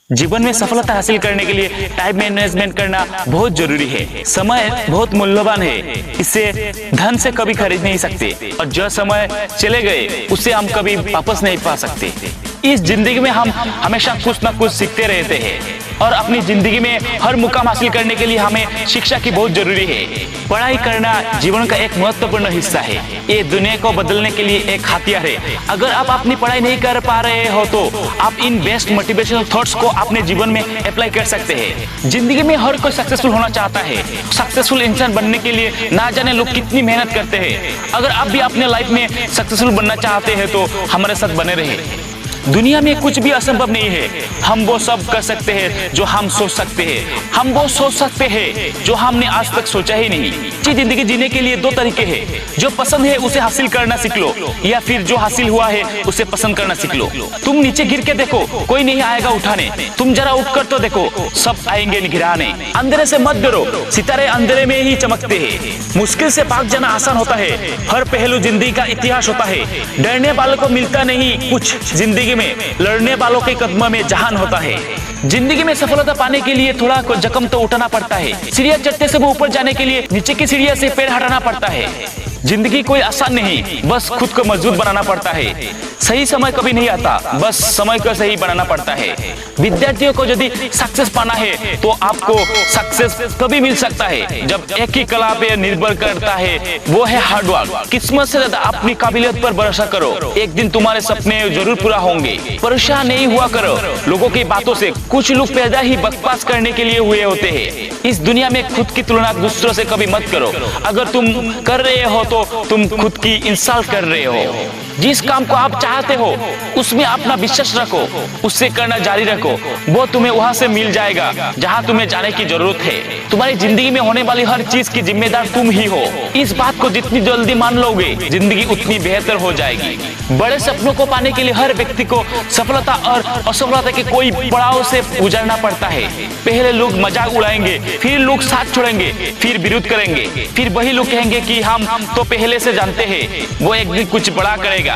जीवन में सफलता हासिल करने के लिए टाइम मैनेजमेंट करना बहुत जरूरी है। समय बहुत मूल्यवान है, इसे धन से कभी खरीद नहीं सकते और जो समय चले गए उसे हम कभी वापस नहीं पा सकते। इस जिंदगी में हम हमेशा कुछ ना कुछ सीखते रहते हैं और अपनी जिंदगी में हर मुकाम हासिल करने के लिए हमें शिक्षा की बहुत जरूरी है। पढ़ाई करना जीवन का एक महत्वपूर्ण हिस्सा है। ये दुनिया को बदलने के लिए एक हथियार है। अगर आप अपनी पढ़ाई नहीं कर पा रहे हो तो आप इन बेस्ट मोटिवेशनल थॉट्स को अपने जीवन में अप्लाई कर सकते हैं। जिंदगी में हर कोई सक्सेसफुल होना चाहता है। सक्सेसफुल इंसान बनने के लिए ना जाने लोग कितनी मेहनत करते हैं। अगर आप भी अपने लाइफ में सक्सेसफुल बनना चाहते हैं तो हमारे साथ बने रहे। दुनिया में कुछ भी असंभव नहीं है। हम वो सब कर सकते हैं जो हम सोच सकते हैं। हम वो सोच सकते हैं जो हमने आज तक सोचा ही नहीं। अच्छी जिंदगी जीने के लिए दो तरीके हैं। जो पसंद है उसे हासिल करना सीख लो या फिर जो हासिल हुआ है उसे पसंद करना सीख लो। तुम नीचे गिर के देखो, कोई नहीं आएगा उठाने। तुम जरा उठकर तो देखो, सब आएंगे गिराने। अंधेरे से मत डरो, सितारे अंधेरे में ही चमकते हैं। मुश्किल से भाग जाना आसान होता है। हर पहलू जिंदगी का इतिहास होता है। डरने वालों को मिलता नहीं कुछ, जिंदगी में लड़ने वालों के कदमों में जहान होता है। जिंदगी में सफलता पाने के लिए थोड़ा जख्म तो उठाना पड़ता है। सीढ़ियां चढ़ते से वो ऊपर जाने के लिए नीचे की सीढ़ियां से पैर हटाना पड़ता है। जिंदगी कोई आसान नहीं, बस खुद को मजबूत बनाना पड़ता है। सही समय कभी नहीं आता, बस समय को सही बनाना पड़ता है। विद्यार्थियों को यदि सक्सेस पाना है तो आपको सक्सेस कभी मिल सकता है जब एक ही कला पे निर्भर करता है, वो है हार्डवर्क। किस्मत से ज्यादा अपनी काबिलियत पर भरोसा करो। एक दिन तुम्हारे सपने जरूर पूरा होंगे। परेशान नहीं हुआ करो लोगों की बातों से। कुछ लोग पैदा ही बकवास करने के लिए हुए होते हैं। इस दुनिया में खुद की तुलना दूसरों से कभी मत करो। अगर तुम कर रहे हो तो तुम खुद की इंसल्ट कर रहे हो। जिस काम को आप चाहते हो उसमें अपना विश्वास रखो, उससे करना जारी रखो। वो तुम्हें वहां से मिल जाएगा जहां तुम्हें जाने की जरूरत है। तुम्हारी जिंदगी में होने वाली हर चीज की जिम्मेदार तुम ही हो। इस बात को जितनी जल्दी मान लोगे जिंदगी उतनी बेहतर हो जाएगी। बड़े सपनों को पाने के लिए हर व्यक्ति को सफलता और असफलता के कोई पड़ाव से गुजरना पड़ता है। पहले लोग मजाक उड़ाएंगे, फिर लोग साथ छोड़ेंगे, फिर विरोध करेंगे, फिर वही लोग कहेंगे कि हम तो पहले से जानते हैं वो एक दिन कुछ बड़ा करेगा।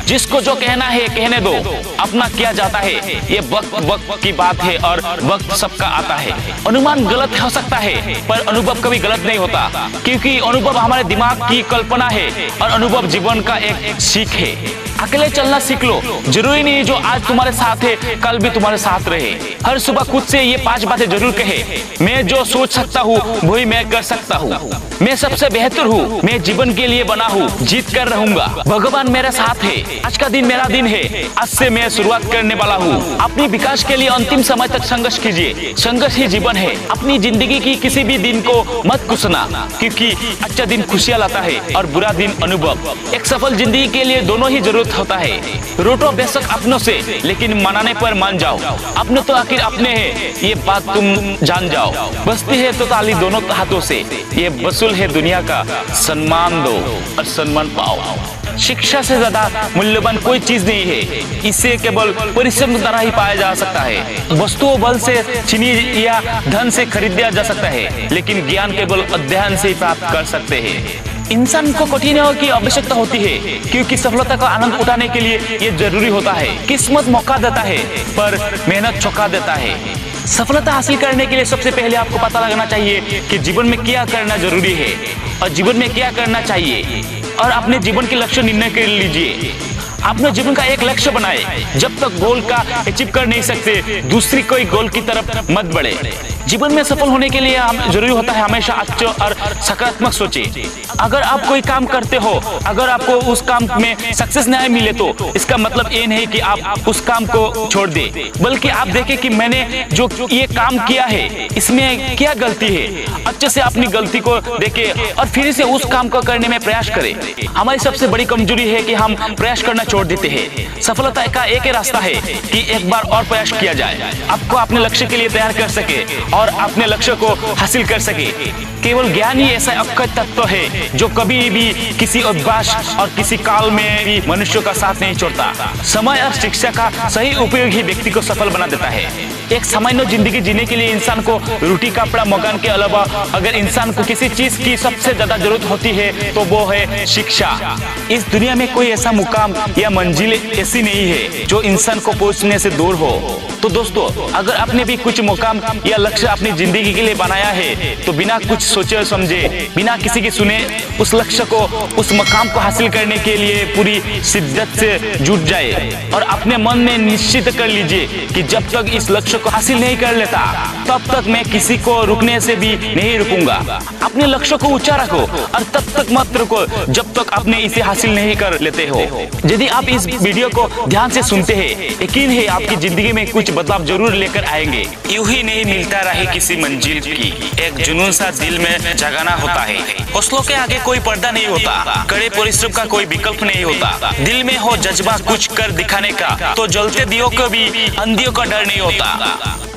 जिसको जो कहना है कहने दो, अपना किया जाता है। ये वक्त की बात है और वक्त सबका आता है। अनुमान गलत हो सकता है पर अनुभव कभी गलत नहीं होता, क्योंकि अनुभव हमारे दिमाग की कल्पना है और अनुभव जीवन का एक सीख है। अकेले चलना सीख लो। जरूरी नहीं जो आज तुम्हारे साथ है कल भी तुम्हारे साथ रहे। हर सुबह खुद से ये 5 बातें जरूर कहे। मैं जो सोच सकता हूँ वही मैं कर सकता हूँ। मैं सबसे बेहतर हूँ। मैं जीवन के लिए बना हूँ, जीत कर रहूंगा। भगवान मेरे साथ है। आज का दिन मेरा दिन है। आज से मैं शुरुआत करने वाला हूँ। अपनी विकास के लिए अंतिम समय तक संघर्ष कीजिए। संघर्ष ही जीवन है। अपनी जिंदगी की किसी भी दिन को मत कुसना, क्योंकि अच्छा दिन खुशियाँ लाता है और बुरा दिन अनुभव। एक सफल जिंदगी के लिए दोनों ही जरूरत होता है। रोटो बेशक अपनों से, लेकिन मनाने पर मान जाओ। अपने तो आखिर अपने हैं, ये बात तुम जान जाओ। बसती है तो ताली दोनों हाथों से। ये वसूल है दुनिया का। सम्मान दो और सम्मान पाओ। शिक्षा से ज्यादा मूल्यवान कोई चीज नहीं है। इसे केवल परिश्रम द्वारा ही पाया जा सकता है। वस्तुओं बल से छीनी या धन से खरीदा जा सकता है, लेकिन ज्ञान केवल अध्ययन से ही प्राप्त कर सकते हैं। इंसान को कठिनाइयों की आवश्यकता होती है, क्योंकि सफलता का आनंद उठाने के लिए ये जरूरी होता है। किस्मत मौका देता है पर मेहनत चौंका देता है। सफलता हासिल करने के लिए सबसे पहले आपको पता लगना चाहिए कि जीवन में क्या करना जरूरी है और जीवन में क्या करना चाहिए, और अपने जीवन के लक्ष्य निर्णय कर लीजिए। अपने जीवन का एक लक्ष्य बनाए। जब तक गोल का अचीव कर नहीं सकते दूसरी कोई गोल की तरफ मत बढ़े। जीवन में सफल होने के लिए जरूरी होता है हमेशा अच्छे और सकारात्मक सोचे। अगर आप कोई काम करते हो, अगर आपको उस काम में सक्सेस नहीं मिले तो इसका मतलब ये नहीं कि आप उस काम को छोड़ दे, बल्कि आप देखें कि मैंने जो ये काम किया है इसमें क्या गलती है। अच्छे से अपनी गलती को देखें और फिर से उस काम को करने में प्रयास करें। हमारी सबसे बड़ी कमजोरी है कि हम प्रयास करना छोड़ देते हैं। सफलता का एक ही रास्ता है कि एक बार और प्रयास किया जाए। आपको अपने लक्ष्य के लिए तैयार कर सके और अपने लक्ष्य को हासिल कर सके। केवल ज्ञान ही ऐसा अक्षय तत्व है जो कभी भी किसी अभ्यास और किसी काल में भी मनुष्य का साथ नहीं छोड़ता। समय और शिक्षा का सही उपयोग ही व्यक्ति को सफल बना देता है। एक सामान्य जिंदगी जीने के लिए इंसान को रोटी कपड़ा मकान के अलावा अगर इंसान को किसी चीज की सबसे ज्यादा जरूरत होती है तो वो है शिक्षा। इस दुनिया में कोई ऐसा मुकाम या मंजिल ऐसी नहीं है जो इंसान को पहुंचने से दूर हो। तो दोस्तों, अगर आपने भी कुछ मुकाम या लक्ष्य अपनी जिंदगी के लिए बनाया है तो बिना कुछ सोचे समझे, बिना किसी की सुने उस लक्ष्य को, उस मकाम को हासिल करने के लिए पूरी शिद्दत से जुट जाए और अपने मन में निश्चित कर लीजिए कि जब तक इस लक्ष्य को हासिल नहीं कर लेता तब तक मैं किसी को रुकने से भी नहीं रुकूंगा। अपने लक्ष्य को ऊंचा रखो और तब तक मत रुको जब तक आपने इसे हासिल नहीं कर लेते हो। यदि आप इस वीडियो को ध्यान से सुनते हैं, यकीन है आपकी जिंदगी में कुछ बदलाव जरूर लेकर आएंगे। यूं ही नहीं मिलता रहे किसी मंजिल की, एक जुनून सा दिल में जगाना होता है। हौसलों के आगे कोई पर्दा नहीं होता, कड़े परिश्रम का कोई विकल्प नहीं होता। दिल में हो जज्बा कुछ कर दिखाने का तो जलते दियों को भी अंधियों का डर नहीं होता।